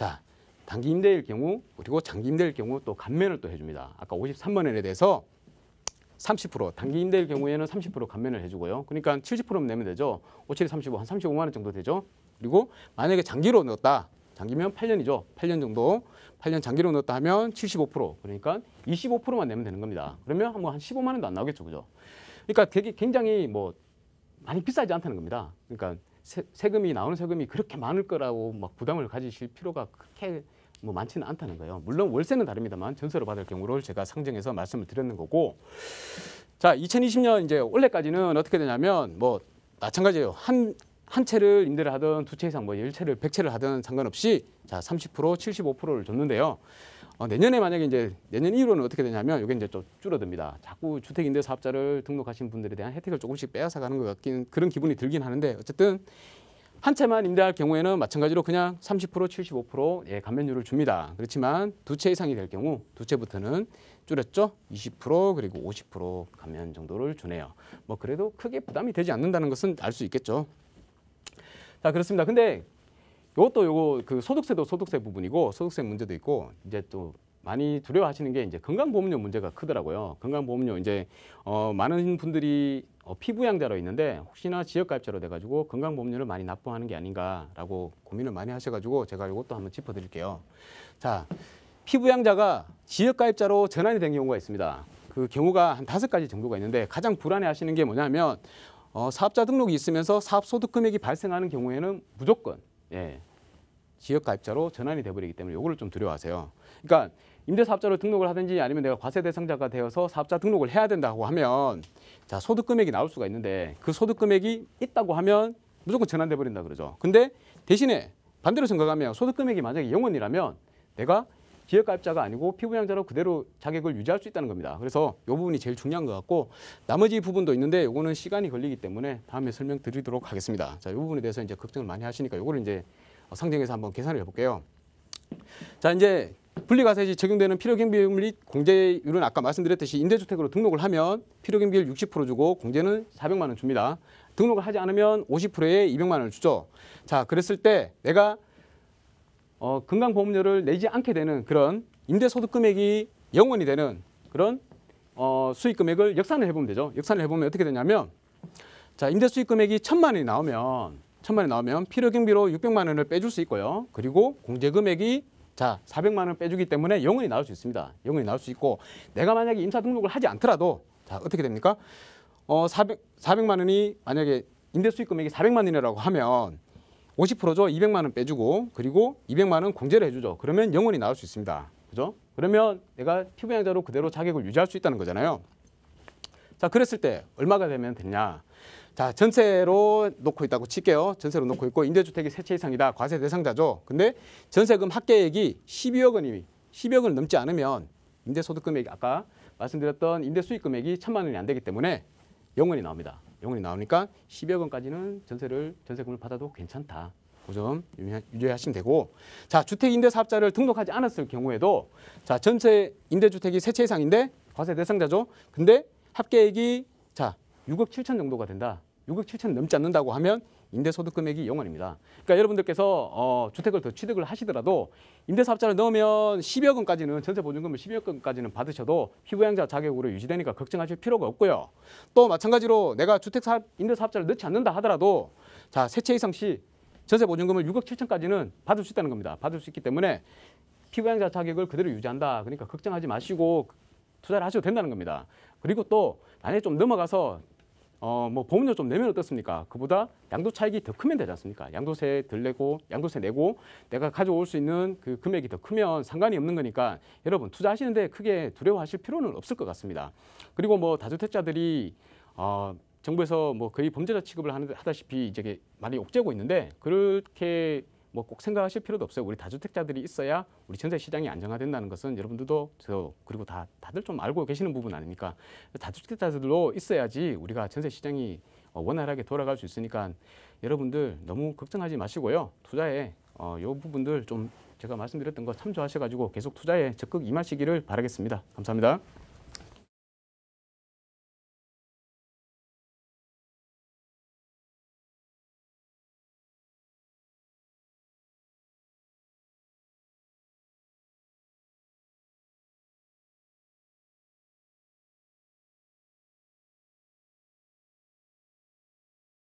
자, 단기 임대일 경우 그리고 장기 임대일 경우 또 감면을 또 해줍니다. 아까 53만 원에 대해서 30% 단기 임대일 경우에는 30% 감면을 해주고요. 그러니까 70%면 내면 되죠. 57에 35, 한 35만 원 정도 되죠. 그리고 만약에 장기로 넣었다. 장기면 8년이죠. 8년 정도. 8년 장기로 넣었다 하면 75%. 그러니까 25%만 내면 되는 겁니다. 그러면 한 15만 원도 안 나오겠죠. 그죠? 그러니까 되게 굉장히 뭐 많이 비싸지 않다는 겁니다. 그러니까 세금이 나오는 세금이 그렇게 많을 거라고 막 부담을 가지실 필요가 그렇게 뭐 많지는 않다는 거예요. 물론 월세는 다릅니다만 전세로 받을 경우를 제가 상정해서 말씀을 드렸는 거고. 자, 2020년 이제 올해까지는 어떻게 되냐면 뭐 마찬가지예요. 한 채를 임대를 하든 두 채 이상 뭐 10채를 100채를 하든 상관없이 자, 30%, 75%를 줬는데요. 내년에 만약에 이제 내년 이후로는 어떻게 되냐면 이게 이제 좀 줄어듭니다. 자꾸 주택임대사업자를 등록하신 분들에 대한 혜택을 조금씩 빼앗아 가는 것 같긴 그런 기분이 들긴 하는데 어쨌든 한 채만 임대할 경우에는 마찬가지로 그냥 30%, 75% 예, 감면율을 줍니다. 그렇지만 두 채 이상이 될 경우 두 채부터는 줄였죠. 20% 그리고 50% 감면 정도를 주네요. 뭐 그래도 크게 부담이 되지 않는다는 것은 알 수 있겠죠. 자, 그렇습니다. 근데 요거 그 소득세도 소득세 부분이고 소득세 문제도 있고 이제 또 많이 두려워하시는 게 이제 건강보험료 문제가 크더라고요. 건강보험료 이제 많은 분들이 피부양자로 있는데 혹시나 지역가입자로 돼가지고 건강보험료를 많이 납부하는 게 아닌가라고 고민을 많이 하셔가지고 제가 이것도 한번 짚어드릴게요. 자, 피부양자가 지역가입자로 전환이 된 경우가 있습니다. 그 경우가 한 5가지 정도가 있는데 가장 불안해하시는 게 뭐냐면 사업자 등록이 있으면서 사업소득 금액이 발생하는 경우에는 무조건 예, 지역가입자로 전환이 돼버리기 때문에 이거를 좀 두려워하세요. 그러니까 임대사업자로 등록을 하든지 아니면 내가 과세 대상자가 되어서 사업자 등록을 해야 된다고 하면 자, 소득 금액이 나올 수가 있는데 그 소득 금액이 있다고 하면 무조건 전환돼 버린다 그러죠. 근데 대신에 반대로 생각하면 소득 금액이 만약에 0원이라면 내가 지역가입자가 아니고 피부양자로 그대로 자격을 유지할 수 있다는 겁니다. 그래서 이 부분이 제일 중요한 것 같고 나머지 부분도 있는데 이거는 시간이 걸리기 때문에 다음에 설명드리도록 하겠습니다. 자, 이 부분에 대해서 이제 걱정을 많이 하시니까 이거를 이제 상정해서 한번 계산을 해볼게요. 자, 이제 분리과세지 적용되는 필요경비율 및 공제율은 아까 말씀드렸듯이 임대주택으로 등록을 하면 필요경비율 60% 주고 공제는 400만 원 줍니다. 등록을 하지 않으면 50%에 200만 원을 주죠. 자, 그랬을 때 내가 건강보험료를 내지 않게 되는 그런 임대소득 금액이 0원이 되는 그런 수익 금액을 역산을 해보면 되죠. 역산을 해보면 어떻게 되냐면 자, 임대수익 금액이 1,000만 원이 나오면 필요경비로 600만 원을 빼줄 수 있고요. 그리고 공제금액이 자, 400만 원을 빼주기 때문에 0원이 나올 수 있습니다. 0원이 나올 수 있고 내가 만약에 임사 등록을 하지 않더라도 자, 어떻게 됩니까? 400만 원이 만약에 임대수익 금액이 400만 원이라고 하면 50%죠. 200만 원 빼주고 그리고 200만 원 공제를 해주죠. 그러면 0원이 나올 수 있습니다. 그죠? 그러면 내가 피부양자로 그대로 자격을 유지할 수 있다는 거잖아요. 자, 그랬을 때 얼마가 되면 됐냐? 자, 전세로 놓고 있다고 칠게요. 전세로 놓고 있고 임대주택이 3채 이상이다. 과세 대상자죠. 근데 전세금 합계액이 12억을 넘지 않으면 임대소득 금액이 아까 말씀드렸던 임대수익 금액이 1,000만 원이 안 되기 때문에 0원이 나옵니다. 0원이 나오니까 12억 원까지는 전세금을 받아도 괜찮다. 그 점 유의하시면 되고 자, 주택임대사업자를 등록하지 않았을 경우에도 자, 전세 임대주택이 3채 이상인데 과세 대상자죠. 근데 합계액이 자, 6억 7천 정도가 된다. 6억 7천 넘지 않는다고 하면 임대소득 금액이 0원입니다. 그러니까 여러분들께서 주택을 더 취득을 하시더라도 임대사업자를 넣으면 12억 원까지는 전세보증금을 12억 원까지는 받으셔도 피부양자 자격으로 유지되니까 걱정하실 필요가 없고요. 또 마찬가지로 내가 임대사업자를 넣지 않는다 하더라도 자, 3채 이상 시 전세보증금을 6억 7천까지는 받을 수 있다는 겁니다. 받을 수 있기 때문에 피부양자 자격을 그대로 유지한다. 그러니까 걱정하지 마시고 투자를 하셔도 된다는 겁니다. 그리고 또 만약에 좀 넘어가서 뭐 보험료 좀 내면 어떻습니까? 그보다 양도 차익이 더 크면 되지 않습니까? 양도세 내고 내가 가져올 수 있는 그 금액이 더 크면 상관이 없는 거니까 여러분 투자하시는데 크게 두려워하실 필요는 없을 것 같습니다. 그리고 뭐 다주택자들이 정부에서 뭐 거의 범죄자 취급을 하다시피 이제 많이 옥죄고 있는데 그렇게 뭐 꼭 생각하실 필요도 없어요. 우리 다주택자들이 있어야 우리 전세 시장이 안정화된다는 것은 여러분들도 그리고 다들 좀 알고 계시는 부분 아닙니까? 다주택자들도 있어야지 우리가 전세 시장이 원활하게 돌아갈 수 있으니까 여러분들 너무 걱정하지 마시고요. 투자에 이 부분들 좀 제가 말씀드렸던 거 참조하셔가지고 계속 투자에 적극 임하시기를 바라겠습니다. 감사합니다.